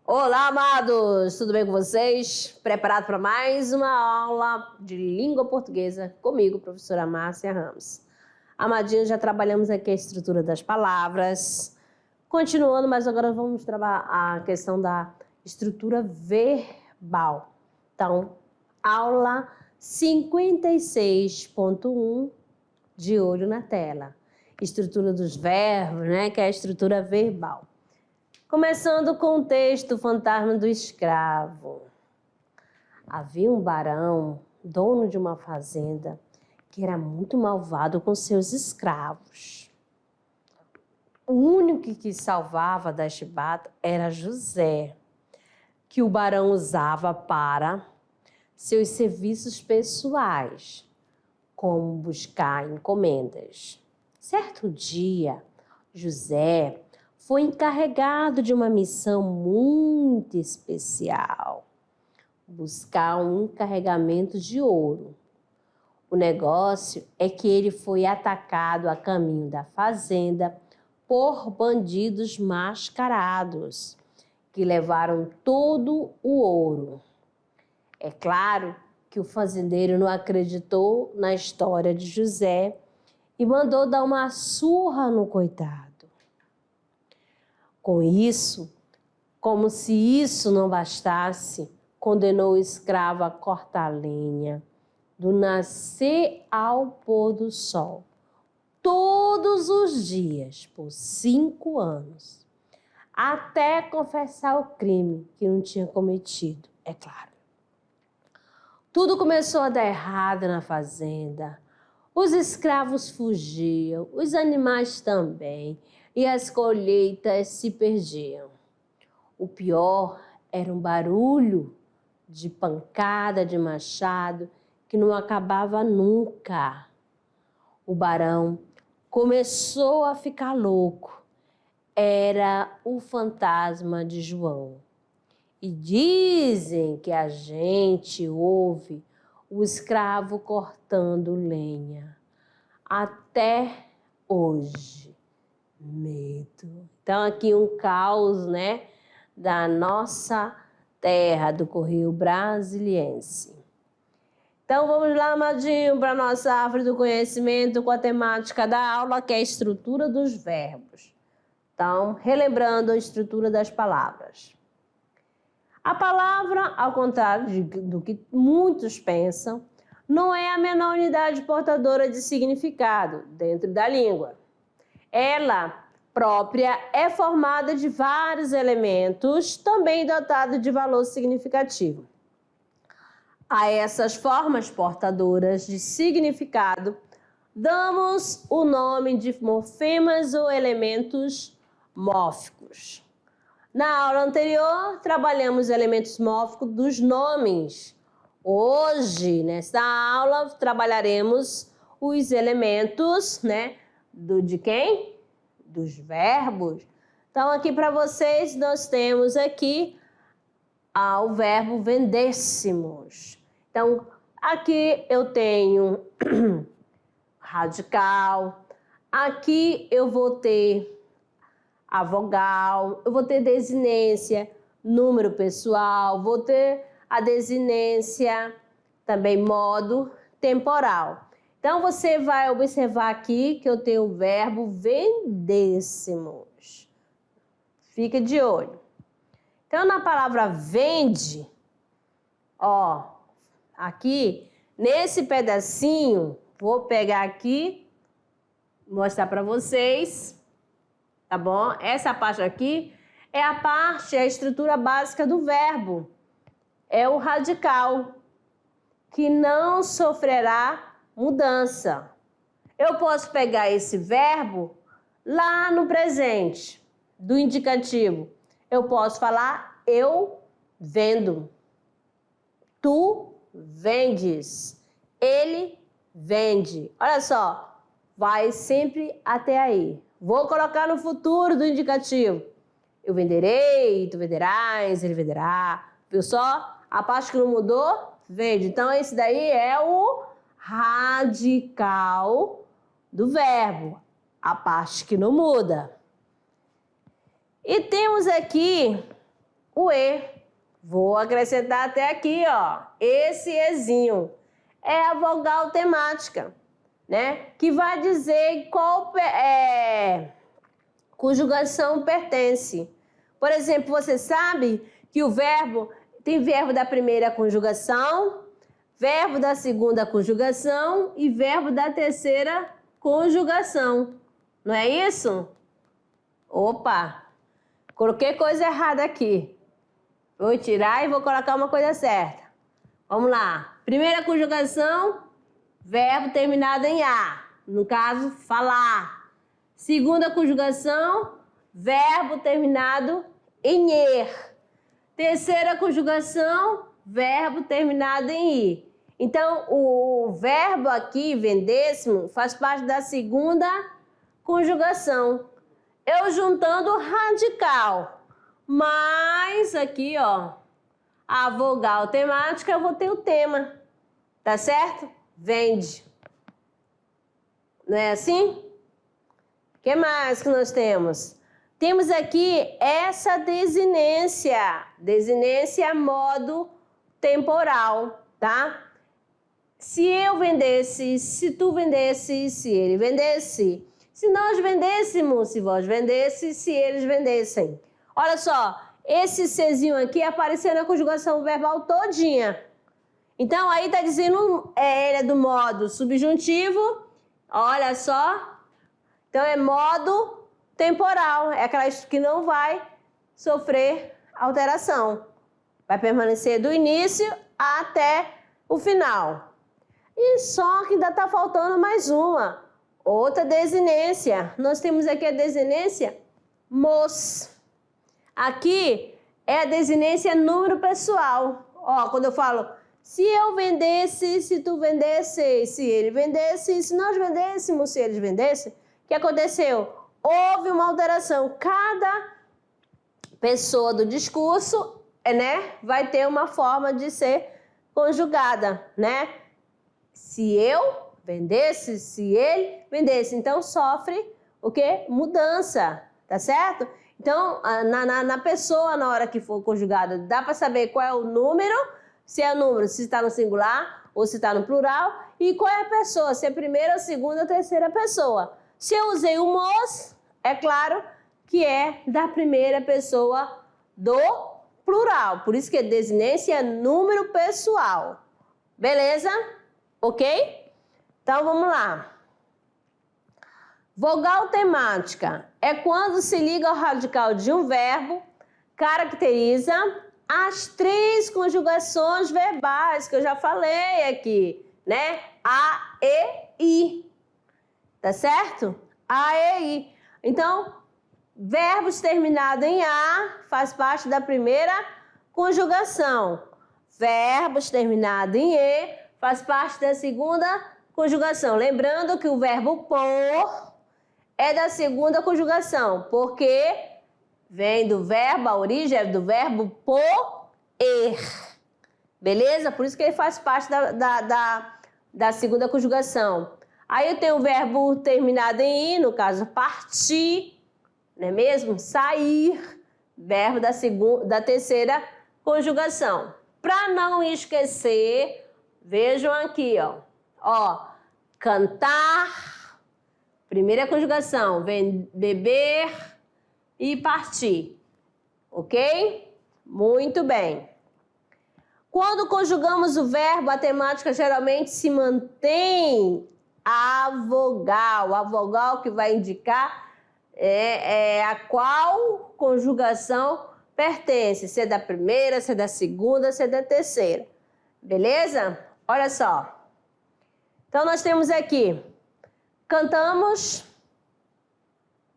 Olá, amados! Tudo bem com vocês? Preparado para mais uma aula de língua portuguesa comigo, professora Márcia Ramos. Amadinhos, já trabalhamos aqui a estrutura das palavras. Continuando, mas agora vamos trabalhar a questão da estrutura verbal. Então, aula 56.1, de olho na tela. Estrutura dos verbos, né? Que é a estrutura verbal. Começando com o texto Fantasma do Escravo. Havia um barão, dono de uma fazenda, que era muito malvado com seus escravos. O único que salvava da chibata era José, que o barão usava para seus serviços pessoais, como buscar encomendas. Certo dia, José foi encarregado de uma missão muito especial: buscar um carregamento de ouro. O negócio é que ele foi atacado a caminho da fazenda por bandidos mascarados, que levaram todo o ouro. É claro que o fazendeiro não acreditou na história de José e mandou dar uma surra no coitado. Com isso, como se isso não bastasse, condenou o escravo a cortar lenha do nascer ao pôr do sol, todos os dias, por 5 anos, até confessar o crime que não tinha cometido, é claro. Tudo começou a dar errado na fazenda. Os escravos fugiam, os animais também, e as colheitas se perdiam. O pior era um barulho de pancada de machado que não acabava nunca. O barão começou a ficar louco. Era o fantasma de João. E dizem que a gente ouve o escravo cortando lenha até hoje. Medo. Então, aqui um caos, né, da nossa terra, do Correio Brasiliense. Então, vamos lá, amadinho, para a nossa árvore do conhecimento com a temática da aula, que é a estrutura dos verbos. Então, relembrando a estrutura das palavras. A palavra, ao contrário do que muitos pensam, não é a menor unidade portadora de significado dentro da língua. Ela própria é formada de vários elementos, também dotados de valor significativo. A essas formas portadoras de significado, damos o nome de morfemas ou elementos mórficos. Na aula anterior, trabalhamos elementos mórficos dos nomes. Hoje, nesta aula, trabalharemos os elementos, né? De quem? Dos verbos. Então, aqui para vocês, nós temos aqui o verbo vendêssemos. Então, aqui eu tenho radical. Aqui eu vou ter a vogal. Eu vou ter desinência, número pessoal. Vou ter a desinência, também modo temporal. Então, você vai observar aqui que eu tenho o verbo vendêssemos. Fica de olho. Então, na palavra vende, ó, aqui, nesse pedacinho, vou pegar aqui, mostrar para vocês, tá bom? Essa parte aqui é a estrutura básica do verbo. É o radical, que não sofrerá mudança. Eu posso pegar esse verbo lá no presente, do indicativo. Eu posso falar eu vendo. Tu vendes. Ele vende. Olha só, vai sempre até aí. Vou colocar no futuro do indicativo. Eu venderei, tu venderás, ele venderá. Viu só? A parte que não mudou, vende. Então, esse daí é o radical do verbo, a parte que não muda. E temos aqui o E. Vou acrescentar até aqui, ó. Esse Ezinho é a vogal temática, né? Que vai dizer qual conjugação pertence. Por exemplo, você sabe que o verbo tem verbo da primeira conjugação, verbo da segunda conjugação e verbo da terceira conjugação. Não é isso? Opa! Coloquei coisa errada aqui. Vou tirar e vou colocar uma coisa certa. Vamos lá. Primeira conjugação, verbo terminado em A. No caso, falar. Segunda conjugação, verbo terminado em ER. Terceira conjugação, verbo terminado em I. Então, o verbo aqui, vendêssimo, faz parte da segunda conjugação. Eu juntando o radical. Mas aqui, ó, a vogal temática, eu vou ter o tema. Tá certo? Vende. Não é assim? O que mais que nós temos? Temos aqui essa desinência. Desinência modo temporal, tá? Se eu vendesse, se tu vendesse, se ele vendesse. Se nós vendêssemos, se vós vendesse, se eles vendessem. Olha só, esse Czinho aqui apareceu na conjugação verbal todinha. Então, aí tá dizendo, ele é do modo subjuntivo, olha só. Então, é modo temporal, é aquela que não vai sofrer alteração. Vai permanecer do início até o final. E só que ainda tá faltando mais uma, outra desinência. Nós temos aqui a desinência mos. Aqui é a desinência número pessoal. Ó, quando eu falo, se eu vendesse, se tu vendesse, se ele vendesse, se nós vendêssemos, se eles vendessem, o que aconteceu? Houve uma alteração. Cada pessoa do discurso, né, vai ter uma forma de ser conjugada, né? Se eu vendesse, se ele vendesse. Então, sofre o quê? Mudança, tá certo? Então, na pessoa, na hora que for conjugada, dá para saber qual é o número, se é o número, se está no singular ou se está no plural, e qual é a pessoa, se é primeira, segunda, terceira pessoa. Se eu usei o mos, é claro que é da primeira pessoa do plural. Por isso que é desinência número pessoal. Beleza? Ok? Então, vamos lá. Vogal temática é quando se liga ao radical de um verbo, caracteriza as três conjugações verbais que eu já falei aqui, né? A, E, I. Tá certo? A, E, I. Então, verbos terminados em A faz parte da primeira conjugação. Verbos terminados em E faz parte da segunda conjugação. Lembrando que o verbo por é da segunda conjugação, porque vem do verbo, a origem é do verbo poer. Beleza? Por isso que ele faz parte da segunda conjugação. Aí eu tenho o verbo terminado em I, no caso partir, não é mesmo? Sair, verbo da terceira conjugação. Para não esquecer, vejam aqui, ó, cantar. Primeira conjugação, vem beber e partir, ok? Muito bem. Quando conjugamos o verbo, a temática geralmente se mantém a vogal que vai indicar a qual conjugação pertence, se é da primeira, se é da segunda, se é da terceira. Beleza? Olha só. Então, nós temos aqui cantamos,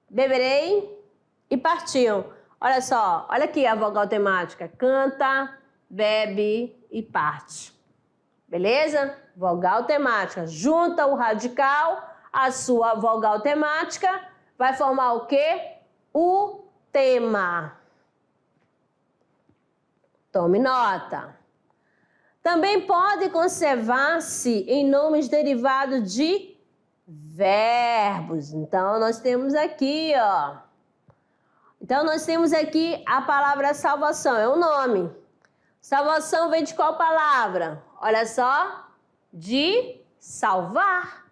beberei e partiam. Olha só, olha aqui a vogal temática. Canta, bebe e parte. Beleza? Vogal temática. Junta o radical, a sua vogal temática, vai formar o quê? O tema. Tome nota. Também pode conservar-se em nomes derivados de verbos. Então, nós temos aqui, ó. Então, nós temos aqui a palavra salvação, é o nome. Salvação vem de qual palavra? Olha só, de salvar.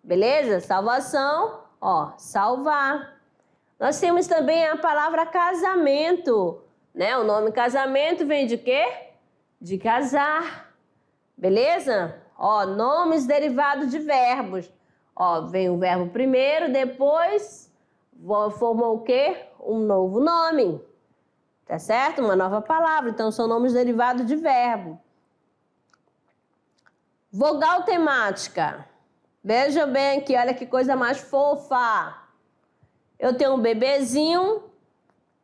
Beleza? Salvação, ó, salvar. Nós temos também a palavra casamento, né? O nome casamento vem de quê? De casar. Beleza? Ó, nomes derivados de verbos. Ó, vem o verbo primeiro, depois formou o quê? Um novo nome. Tá certo? Uma nova palavra. Então, são nomes derivados de verbo. Vogal temática. Veja bem aqui, olha que coisa mais fofa. Eu tenho um bebezinho,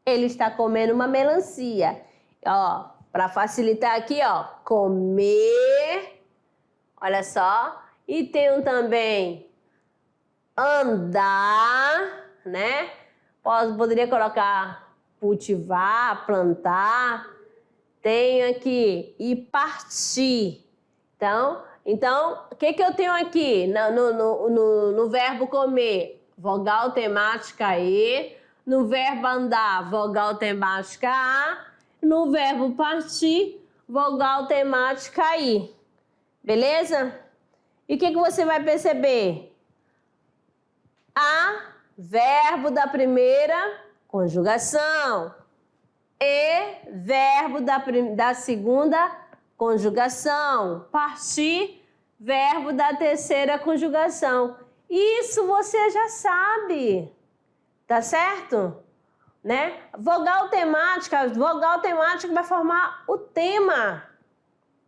ele está comendo uma melancia. Ó, para facilitar aqui, ó, comer. Olha só. E tenho também andar, né? Poderia colocar cultivar, plantar. Tenho aqui e partir. Então, o que eu tenho aqui no verbo comer? Vogal temática E. No verbo andar, vogal temática A. No verbo partir, vogal temática I. Beleza? E o que você vai perceber? A, verbo da primeira conjugação. E, verbo da segunda conjugação. Partir, verbo da terceira conjugação. Isso você já sabe. Tá certo? Né? Vogal temática vai formar o tema.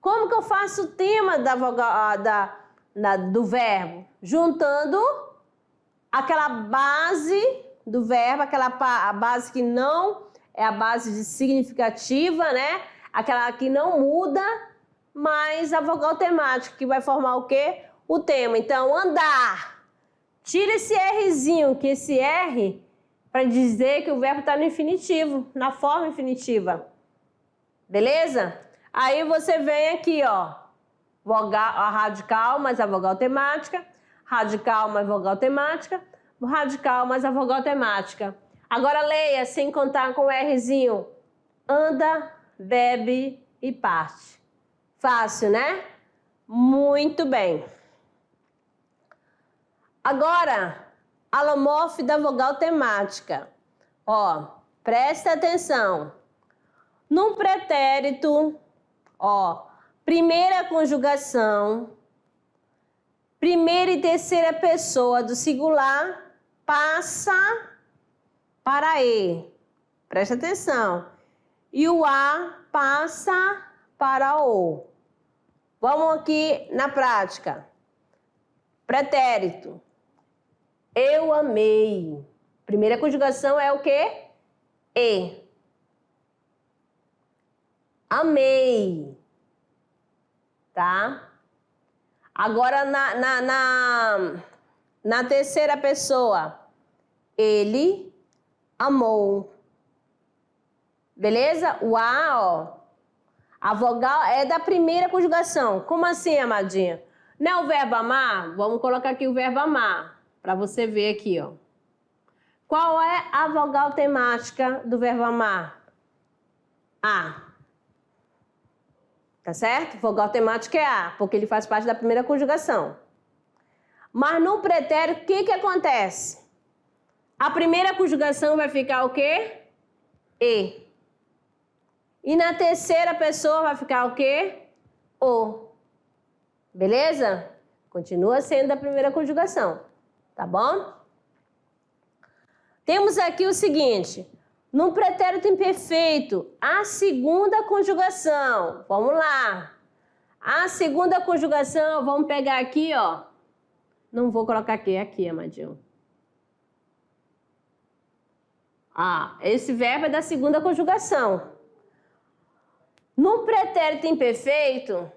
Como que eu faço o tema do verbo? Juntando aquela base do verbo, a base que não é a base significativa, né? Aquela que não muda, mas a vogal temática, que vai formar o quê? O tema. Então, andar. Tira esse Rzinho, que esse R, para dizer que o verbo está no infinitivo, na forma infinitiva. Beleza? Aí você vem aqui, ó. A radical mais a vogal temática. Radical mais vogal temática. Radical mais a vogal temática. Agora leia sem contar com o Rzinho. Anda, bebe e parte. Fácil, né? Muito bem. Agora, alomorfe da vogal temática. Ó, presta atenção. Num pretérito, ó, primeira conjugação, primeira e terceira pessoa do singular passa para E. Presta atenção. E o A passa para O. Vamos aqui na prática. Pretérito. Eu amei. Primeira conjugação é o quê? E. Amei. Tá? Agora, na terceira pessoa, ele amou. Beleza? O A, ó. A vogal é da primeira conjugação. Como assim, amadinha? Não é o verbo amar? Vamos colocar aqui o verbo amar, para você ver aqui, ó. Qual é a vogal temática do verbo amar? A. Tá certo? Vogal temática é A, porque ele faz parte da primeira conjugação. Mas no pretérito, o que acontece? A primeira conjugação vai ficar o quê? E. E na terceira pessoa vai ficar o quê? O. Beleza? Continua sendo da primeira conjugação. Tá bom? Temos aqui o seguinte. No pretérito imperfeito, a segunda conjugação. Vamos lá. A segunda conjugação, vamos pegar aqui, ó. Não vou colocar aqui, amadinho. Ah, esse verbo é da segunda conjugação. No pretérito imperfeito,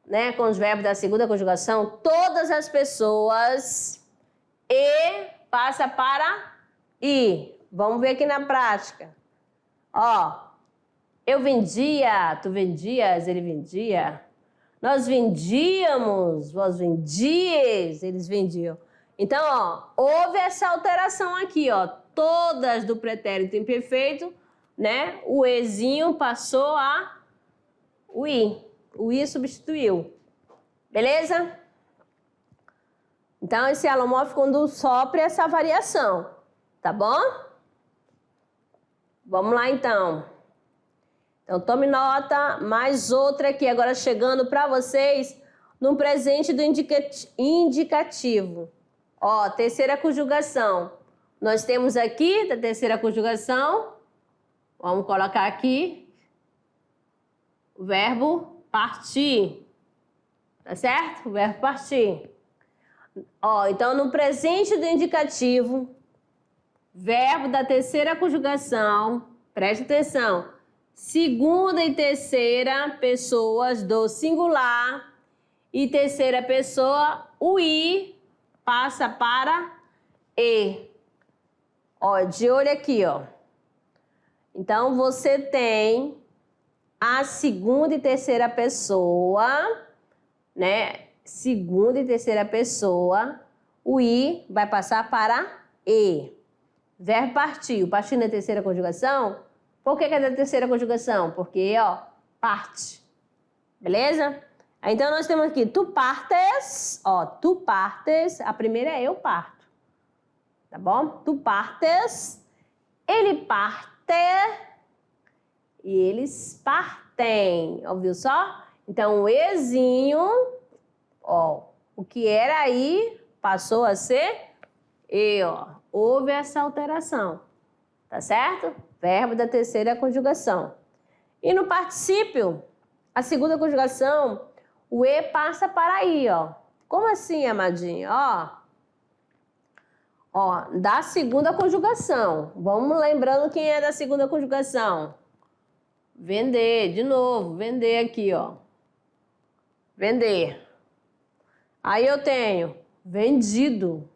né, com os verbos da segunda conjugação, todas as pessoas E passa para I. Vamos ver aqui na prática. Ó, eu vendia, tu vendias, ele vendia. Nós vendíamos, vós vendias, eles vendiam. Então, ó, houve essa alteração aqui, ó. todas do pretérito imperfeito, né? O ezinho passou a o i. O i substituiu. Beleza? Então, esse alomórfico quando sofre essa variação, tá bom? Vamos lá, então. Então, tome nota, mais outra aqui, agora chegando para vocês, no presente do indicativo. Ó, terceira conjugação. Nós temos aqui, da terceira conjugação, vamos colocar aqui, o verbo partir, tá certo? O verbo partir. Ó, então, no presente do indicativo, verbo da terceira conjugação, preste atenção, segunda e terceira pessoas do singular e terceira pessoa, o i passa para e. Ó, de olho aqui, ó. Então, você tem a segunda e terceira pessoa, né? Segunda e terceira pessoa, o i vai passar para e. Verbo partiu. Partiu na terceira conjugação. Por que é da terceira conjugação? Porque, ó, parte. Beleza? Então, nós temos aqui, tu partes, ó, tu partes, a primeira é eu parto. Tá bom? Tu partes, ele parte e eles partem. Ouviu só? Então, o ezinho, ó, o que era aí passou a ser e, ó. Houve essa alteração. Tá certo? Verbo da terceira conjugação. E no particípio, a segunda conjugação, o e passa para aí, ó. Como assim, amadinho? Ó, da segunda conjugação. Vamos lembrando quem é da segunda conjugação. Vender, de novo, vender aqui, ó. Vender. Aí eu tenho vendido.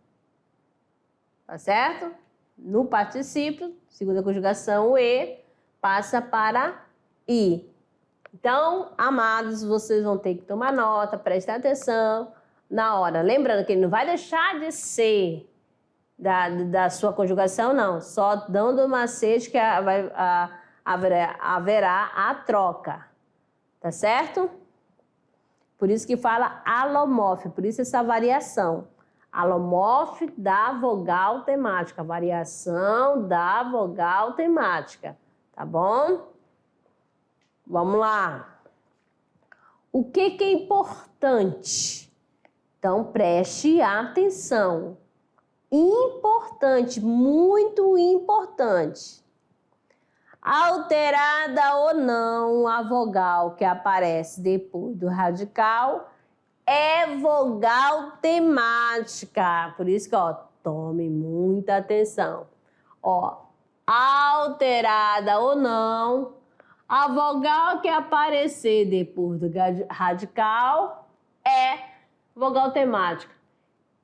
Tá certo? No particípio, segunda conjugação, o e passa para i. Então, amados, vocês vão ter que tomar nota, prestar atenção na hora. Lembrando que ele não vai deixar de ser da sua conjugação, não. Só dando o macete que haverá a troca. Tá certo? Por isso que fala alomórfico, por isso essa variação. Alomórfico da vogal temática, variação da vogal temática, tá bom? Vamos lá. O que é importante? Então, preste atenção. Importante, muito importante. Alterada ou não a vogal que aparece depois do radical é vogal temática. Por isso que, ó, tome muita atenção. Ó, alterada ou não, a vogal que aparecer depois do radical é vogal temática.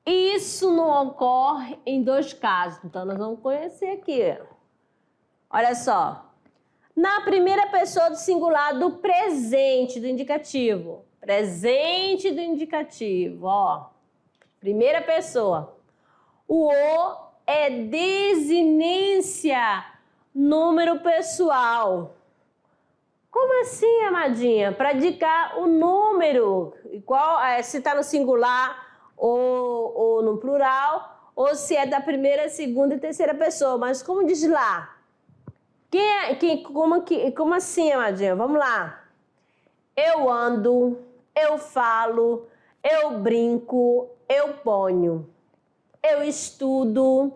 Isso não ocorre em dois casos. Então, nós vamos conhecer aqui. Olha só. Na primeira pessoa do singular do presente do indicativo. Presente do indicativo, ó. Primeira pessoa. O é desinência, número pessoal. Como assim, amadinha? Para indicar o número, igual se está no singular ou no plural, ou se é da primeira, segunda e terceira pessoa. Mas como diz lá? Como assim, amadinha? Vamos lá. Eu ando, eu falo, eu brinco, eu ponho. Eu estudo,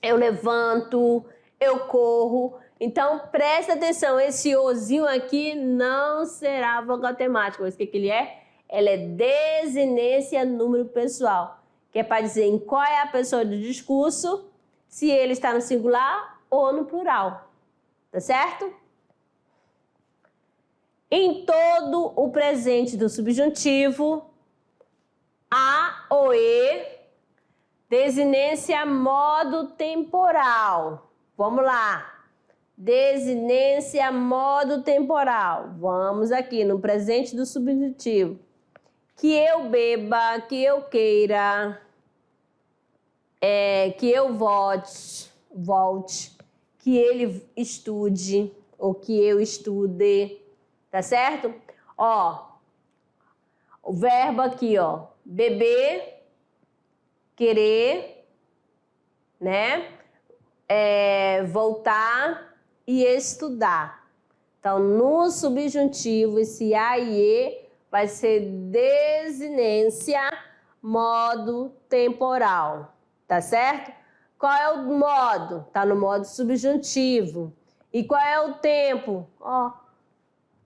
eu levanto, eu corro. Então, presta atenção, esse ozinho aqui não será vogal temática. Mas o que ele é? Ela é desinência número pessoal. Que é para dizer em qual é a pessoa do discurso, se ele está no singular ou no plural. Tá certo? Em todo o presente do subjuntivo, a ou e, desinência modo temporal. Vamos lá. Desinência modo temporal. Vamos aqui no presente do subjuntivo. Que eu beba, que eu queira, que eu vote, volte, que ele estude ou que eu estude, tá certo? Ó, o verbo aqui, ó, beber, querer, né? Voltar e estudar. Então, no subjuntivo, esse a e e vai ser desinência, modo temporal, tá certo? Qual é o modo? Tá no modo subjuntivo. E qual é o tempo? Ó,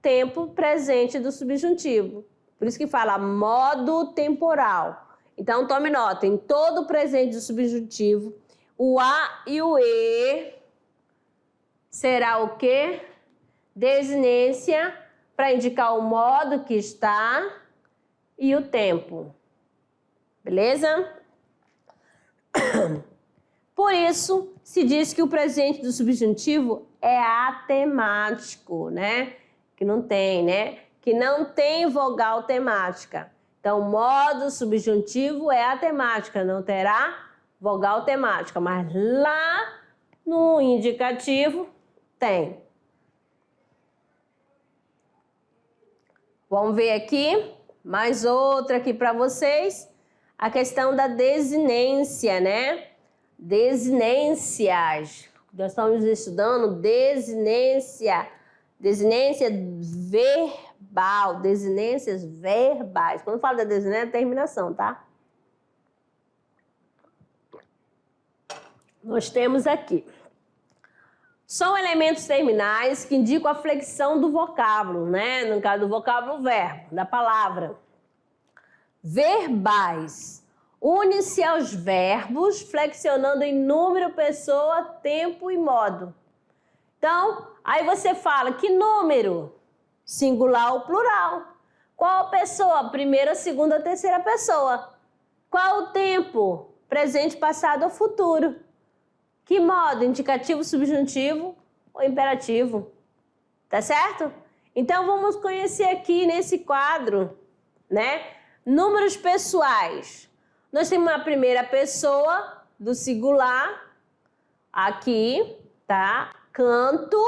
tempo presente do subjuntivo. Por isso que fala modo temporal. Então, tome nota, em todo o presente do subjuntivo, o a e o e será o quê? Desinência para indicar o modo que está e o tempo. Beleza? Por isso, se diz que o presente do subjuntivo é atemático, né? Que não tem, né? Que não tem vogal temática. Então, o modo subjuntivo é atemática, não terá vogal temática. Mas lá no indicativo tem. Vamos ver aqui, mais outra aqui para vocês. A questão da desinência, né? Desinências. Nós estamos estudando desinência. Desinência verbal. Desinências verbais. Quando fala da desinência, é terminação, tá? Nós temos aqui. São elementos terminais que indicam a flexão do vocábulo, né? No caso do vocábulo, verbo, da palavra. Verbais. Une-se aos verbos, flexionando em número, pessoa, tempo e modo. Então, aí você fala, que número? Singular ou plural? Qual a pessoa? Primeira, segunda, terceira pessoa. Qual o tempo? Presente, passado ou futuro? Que modo? Indicativo, subjuntivo ou imperativo? Tá certo? Então, vamos conhecer aqui nesse quadro, né? Números pessoais. Nós temos uma primeira pessoa do singular, aqui, tá? Canto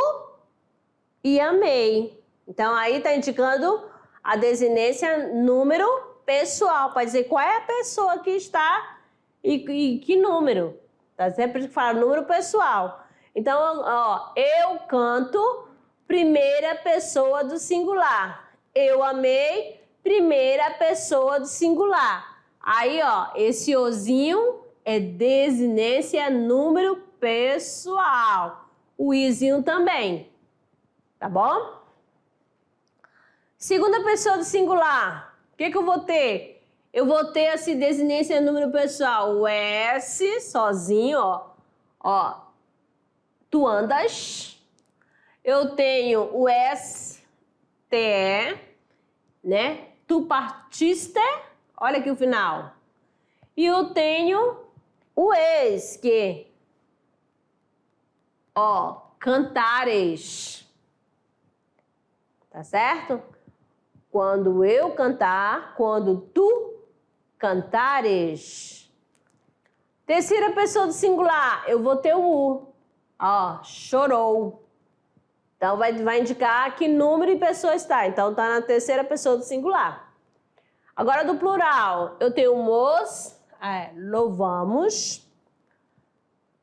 e amei. Então, aí tá indicando a desinência número pessoal, para dizer qual é a pessoa que está e que número. Tá sempre que fala número pessoal. Então, ó, eu canto, primeira pessoa do singular. Eu amei, primeira pessoa do singular. Aí, ó, esse ozinho é desinência número pessoal. O izinho também. Tá bom? Segunda pessoa do singular. O que eu vou ter? Eu vou ter essa desinência número pessoal. O S sozinho, ó. Ó. Tu andas. Eu tenho o STE, né? Tu partiste. Olha aqui o final. E eu tenho o ex, que, ó, cantares. Tá certo? Quando eu cantar, quando tu cantares. Terceira pessoa do singular, eu vou ter o U. Ó, chorou. Então, vai indicar que número e pessoa está. Então, tá na terceira pessoa do singular. Agora, do plural, eu tenho mos, louvamos.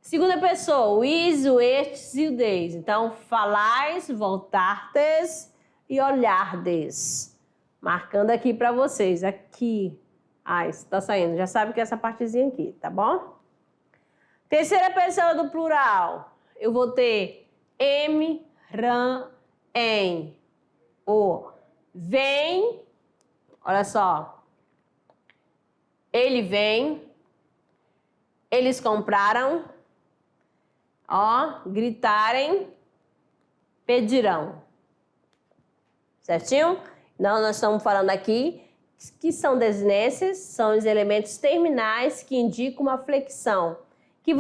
Segunda pessoa, o is, o estes e o des. Então, falais, voltartes e olhardes. Marcando aqui para vocês, aqui. Está saindo, já sabe que é essa partezinha aqui, tá bom? Terceira pessoa do plural, eu vou ter em, ran, em. O vem, olha só. Ele vem, eles compraram, ó, gritarem, pedirão. Certinho? Então, nós estamos falando aqui que são desinências, são os elementos terminais que indicam uma flexão. Que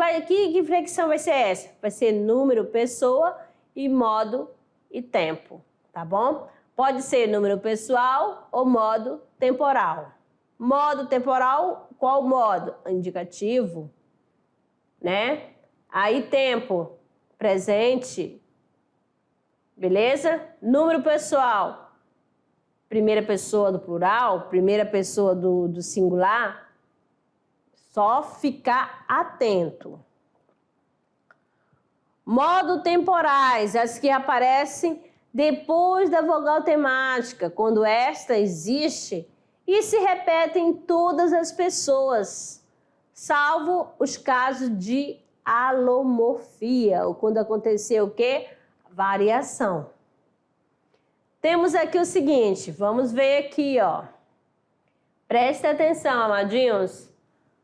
flexão vai ser essa? Vai ser número, pessoa e modo e tempo, tá bom? Pode ser número pessoal ou modo temporal. Modo temporal, qual modo? Indicativo, né? Aí tempo, presente, beleza? Número pessoal, primeira pessoa do plural, primeira pessoa do singular, só ficar atento. Modo temporais, as que aparecem depois da vogal temática, quando esta existe e se repete em todas as pessoas, salvo os casos de alomorfia, ou quando aconteceu o quê? Variação. Temos aqui o seguinte, vamos ver aqui, ó. Presta atenção, amadinhos.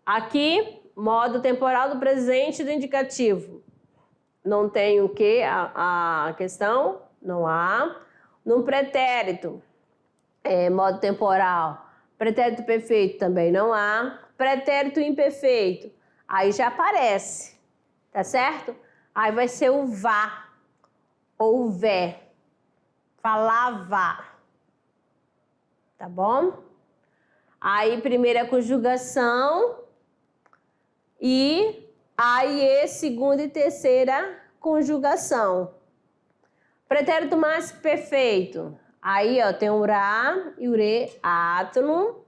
Aqui, modo temporal do presente do indicativo. Não tem o quê? A questão? Não há. No pretérito, modo temporal, pretérito perfeito também não há. Pretérito imperfeito, aí já aparece, tá certo? Aí vai ser o vá ou o vé. Falava, tá bom? Aí primeira conjugação e aí segunda e terceira conjugação. Pretérito mais perfeito. Aí, ó, tem o ra e o re, átono,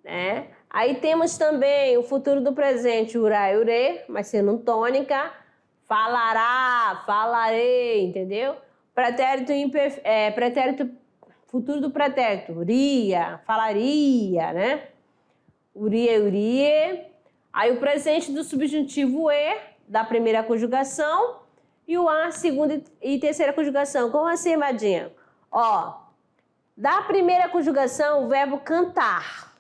né? Aí temos também o futuro do presente, o ra e o re, mas sendo tônica. Falará, falarei, entendeu? Pretérito pretérito, futuro do pretérito, uria, falaria, né? Uria, urie. Aí o presente do subjuntivo e, da primeira conjugação, e o a, segunda e terceira conjugação. Como assim, Madinha? Ó, da primeira conjugação, o verbo cantar.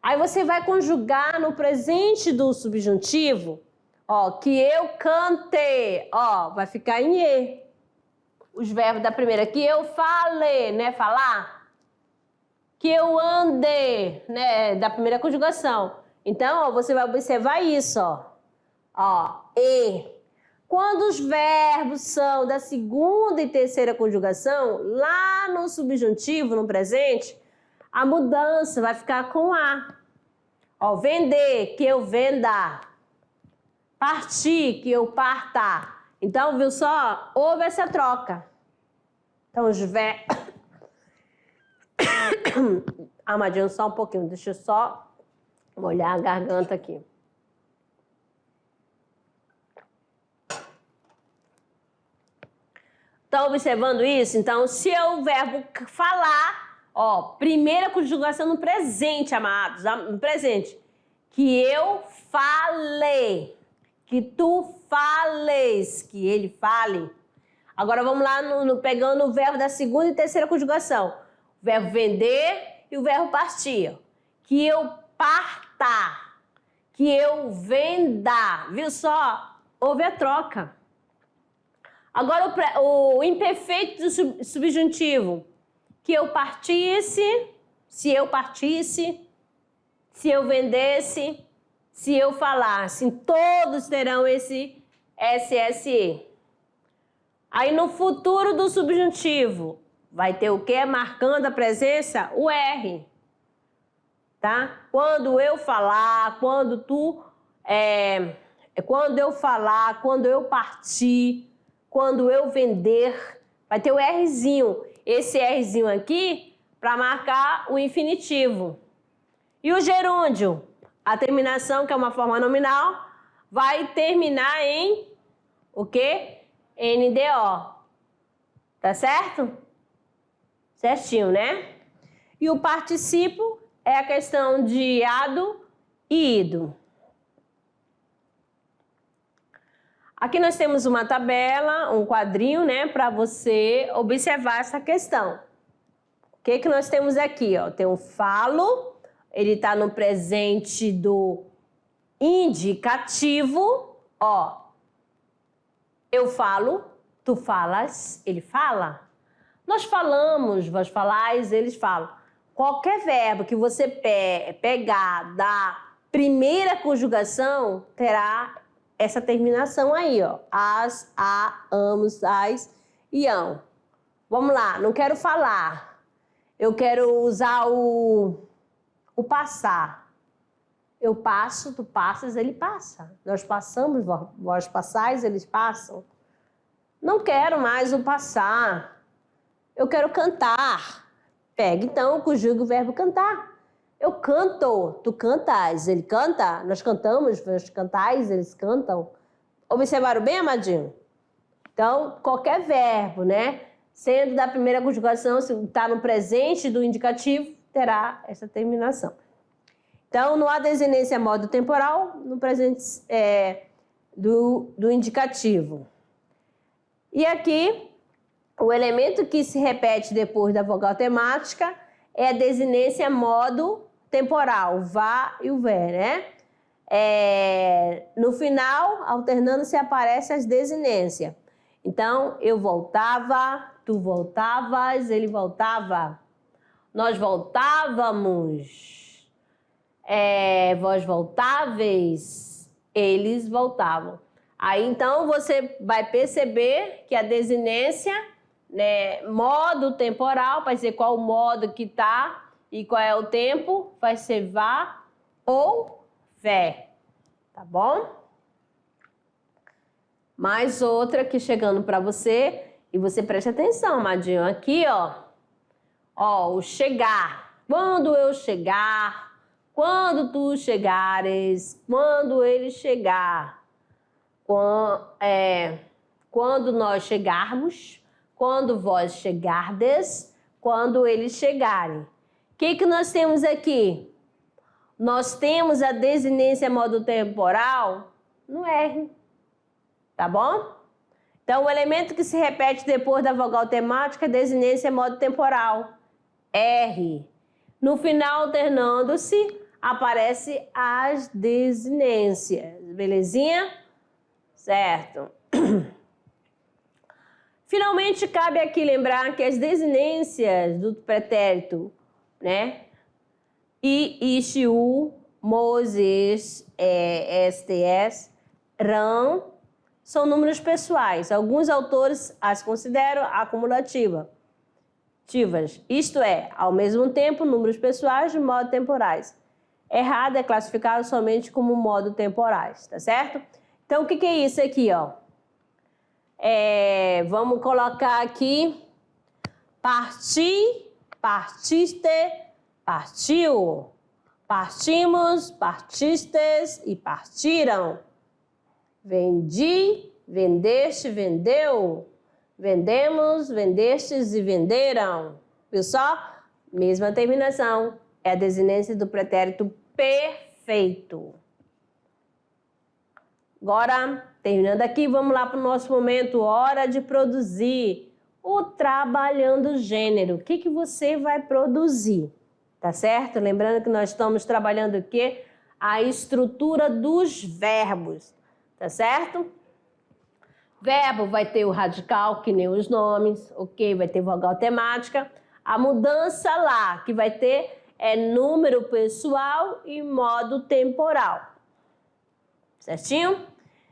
Aí você vai conjugar no presente do subjuntivo, ó, que eu cantei, ó, vai ficar em e. Os verbos da primeira, que eu falei, né, falar. Que eu andei, né, da primeira conjugação. Então, ó, você vai observar isso, ó, e. Quando os verbos são da segunda e terceira conjugação, lá no subjuntivo, no presente, a mudança vai ficar com a. Ó, vender, que eu venda. Partir, que eu parta. Então, viu só? Houve essa troca. Então, os verbos... Amadinho, só um pouquinho. Deixa eu só molhar a garganta aqui. Estão observando isso? Então, se é o verbo falar, ó, primeira conjugação no presente, amados, no presente. Que eu falei, que tu fales, que ele fale. Agora vamos lá pegando o verbo da segunda e terceira conjugação. O verbo vender e o verbo partir. Que eu parta, que eu venda. Viu só? Houve a troca. Agora o imperfeito do subjuntivo. Que eu partisse, se eu partisse, se eu vendesse, se eu falasse. Todos terão esse SSE. Aí no futuro do subjuntivo, vai ter o quê? Marcando a presença? O R. Tá? Quando eu falar, quando tu... quando eu falar, quando eu partir... Quando eu vender, vai ter o Rzinho. Esse Rzinho aqui para marcar o infinitivo. E o gerúndio? A terminação, que é uma forma nominal, vai terminar em o quê? NDO. Tá certo? Certinho, né? E o participo é a questão de ado e ido. Aqui nós temos uma tabela, um quadrinho, né, para você observar essa questão. O que nós temos aqui, ó? Tem um falo, ele está no presente do indicativo, ó. Eu falo, tu falas, ele fala. Nós falamos, vós falais, eles falam. Qualquer verbo que você pegar da primeira conjugação terá essa terminação aí, ó. As, a, amos, as e ão. Vamos lá, não quero falar. Eu quero usar o passar. Eu passo, tu passas, ele passa. Nós passamos, vós passais, eles passam. Não quero mais o passar. Eu quero cantar. Pega, então, conjuga o verbo cantar. Eu canto, tu cantas, ele canta. Nós cantamos, vós cantais, eles cantam. Observaram bem, amadinho? Então, qualquer verbo, né? Sendo da primeira conjugação, se está no presente do indicativo, terá essa terminação. Então, não há desinência modo temporal no presente do indicativo. E aqui, o elemento que se repete depois da vogal temática é a desinência modo temporal, vá e o ver, né? No final, alternando-se, aparecem as desinências. Então, eu voltava, tu voltavas, ele voltava. Nós voltávamos. Vós voltáveis, eles voltavam. Aí, então, você vai perceber que a desinência, né, modo temporal, vai ser qual o modo que está e qual é o tempo, vai ser vá ou vé, tá bom? Mais outra aqui chegando para você, e você preste atenção, amadinho, aqui, ó, o chegar. Quando eu chegar, quando tu chegares, quando ele chegar, quando nós chegarmos, quando vós chegardes, quando eles chegarem. O que nós temos aqui? Nós temos a desinência modo temporal no R, tá bom? Então, o elemento que se repete depois da vogal temática é desinência modo temporal, R. No final, alternando-se, aparece as desinências, belezinha? Certo. Finalmente, cabe aqui lembrar que as desinências do pretérito, né? I, u, Moses, STS, RAN, são números pessoais. Alguns autores as consideram acumulativas. Isto é, ao mesmo tempo, números pessoais de modo temporais. Errado é classificado somente como modo temporais, tá certo? Então, o que é isso aqui, ó? Vamos colocar aqui parti, partiste, partiu. Partimos, partistes e partiram. Vendi, vendeste, vendeu. Vendemos, vendestes e venderam. Viu só? Mesma terminação. É a desinência do pretérito perfeito. Agora, terminando aqui, vamos lá para o nosso momento, hora de produzir. O trabalhando gênero. O que você vai produzir? Tá certo? Lembrando que nós estamos trabalhando o quê? A estrutura dos verbos. Tá certo? Verbo vai ter o radical, que nem os nomes, ok? Vai ter vogal temática. A mudança lá, que vai ter número pessoal e modo temporal. Certinho?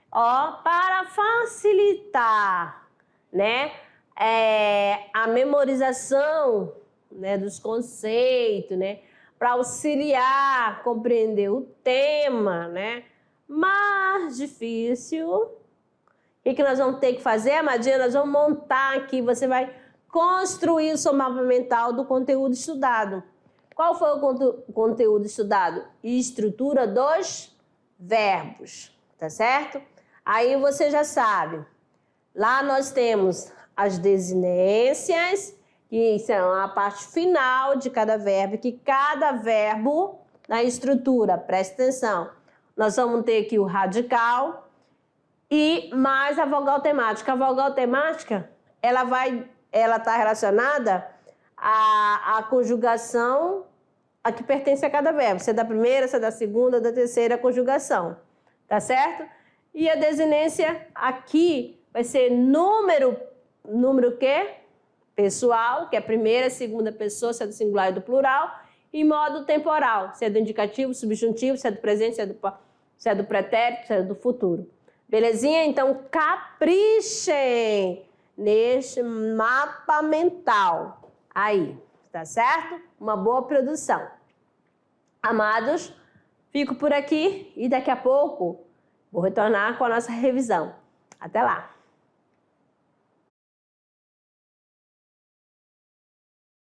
Ó, para facilitar, né, a memorização, né, dos conceitos, né, para auxiliar, compreender o tema, né, mais difícil. O que nós vamos ter que fazer, amadinha? Nós vamos montar aqui, você vai construir o seu mapa mental do conteúdo estudado. Qual foi o conteúdo estudado? Estrutura dos verbos, tá certo? Aí você já sabe. Lá nós temos as desinências, que são a parte final de cada verbo, que cada verbo na estrutura, presta atenção, nós vamos ter aqui o radical e mais a vogal temática. A vogal temática, ela está relacionada à conjugação a que pertence a cada verbo. Se é da primeira, se é da segunda, da terceira conjugação. Tá certo? E a desinência aqui vai ser número o quê? Pessoal, que é a primeira, segunda pessoa, se é do singular e do plural. E modo temporal, se é do indicativo, subjuntivo, se é do presente, se é do pretérito, se é do futuro. Belezinha? Então, caprichem neste mapa mental. Aí, tá certo? Uma boa produção. Amados, Fico por aqui e daqui a pouco vou retornar com a nossa revisão. Até lá!